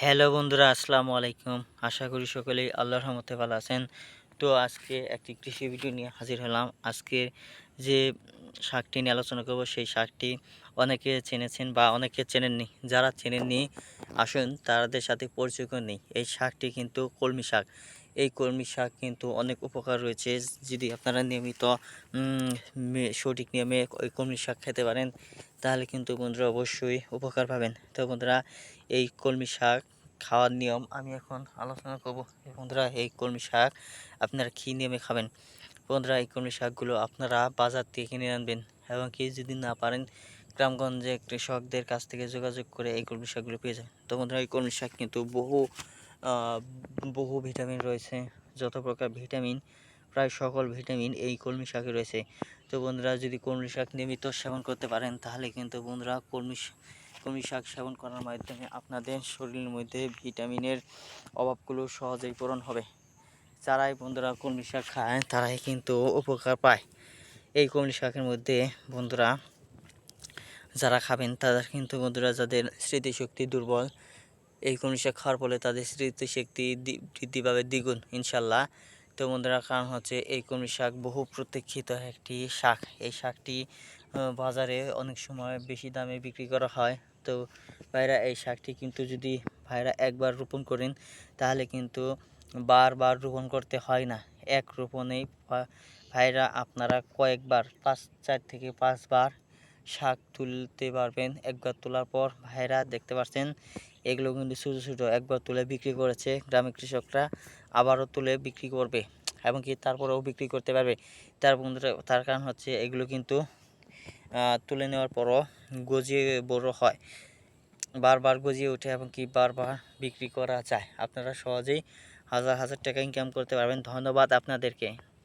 Hello বন্ধুরা, আসসালামু আলাইকুম। আশা করি সকলেই আল্লাহর রহমতে ভালো আছেন। তো আজকে একটি কৃষি ভিডিও নিয়ে হাজির হলাম। আজকে যে শাকটি নিয়ে আলোচনা করব সেই শাকটি অনেকে চেনেছেন বা অনেকে চেনেননি। যারা চেনেননি আসুন তাদের সাথে পরিচয় করে নিই। এই শাকটি কিন্তু কলমি শাক। এই কলমি শাক কিন্তু অনেক উপকার রয়েছে। যদি আপনারা নিয়মিত সঠিক নিয়মে ওই কলমি শাক খেতে পারেন তাহলে কিন্তু বন্ধুরা অবশ্যই উপকার পাবেন। তো বন্ধুরা, এই কলমি শাক খাওয়ার নিয়ম আমি এখন আলোচনা করব। বন্ধুরা, এই কলমি শাক আপনারা কী নিয়মে খাবেন? বন্ধুরা, এই কলমি শাকগুলো আপনারা বাজার থেকে কিনে আনবেন এবং কি যদি না পারেন গ্রামগঞ্জে কৃষকদের কাছ থেকে যোগাযোগ করে এই কলমি শাকগুলো পেয়ে যায়। তো বন্ধুরা, এই কলমি শাক কিন্তু বহু ভিটামিন রয়েছে। যত প্রকার ভিটামিন, প্রায় সকল ভিটামিন এই কলমি শাকে রয়েছে। তো বন্ধুরা, যদি কলমি শাক নিয়মিত সেবন করতে পারেন তাহলে কিন্তু বন্ধুরা কলমি শাক সেবন করার মাধ্যমে আপনাদের শরীরের মধ্যে ভিটামিনের অভাবগুলো সহজেই পূরণ হবে। যারাই বন্ধুরা কলমি শাক খায় তারাই কিন্তু উপকার পায়। এই কলমি শাকের মধ্যে বন্ধুরা যারা খাবেন তাদের কিন্তু বন্ধুরা যাদের স্মৃতিশক্তি দুর্বল, এই কলমি শাক খাওয়ার ফলে তাদের স্মৃতিশক্তি বৃদ্ধি পাবে দ্বিগুণ ইনশাল্লাহ। তো বন্ধুরা, কারণ হচ্ছে এই কলমি শাক বহু প্রতীক্ষিত একটি শাক। এই শাকটি বাজারে অনেক সময় বেশি দামে বিক্রি করা হয়। তো ভাইরা, এই শাকটি কিন্তু যদি ভাইরা একবার রোপণ করেন তাহলে কিন্তু বারবার রোপণ করতে হয় না। এক রোপণেই ভাইরা আপনারা কয়েকবার 4 থেকে 5 বার শাক তুলতে পারবেন। একবার তোলার পর ভাইরা দেখতে পাচ্ছেন এগুলো কিন্তু ছোটো ছোটো একবার তুলে বিক্রি করেছে গ্রামের কৃষকরা, আবারও তুলে বিক্রি করবে এবং কি তারপরেও বিক্রি করতে পারবে। তার কারণ হচ্ছে এগুলো কিন্তু তুলে নেওয়ার পরও গজিয়ে বড় হয়, বারবার গজিয়ে ওঠে এবং কি বারবার বিক্রি করা যায়। আপনারা সহজেই হাজার হাজার টাকা ইনকাম করতে পারবেন। ধন্যবাদ আপনাদেরকে।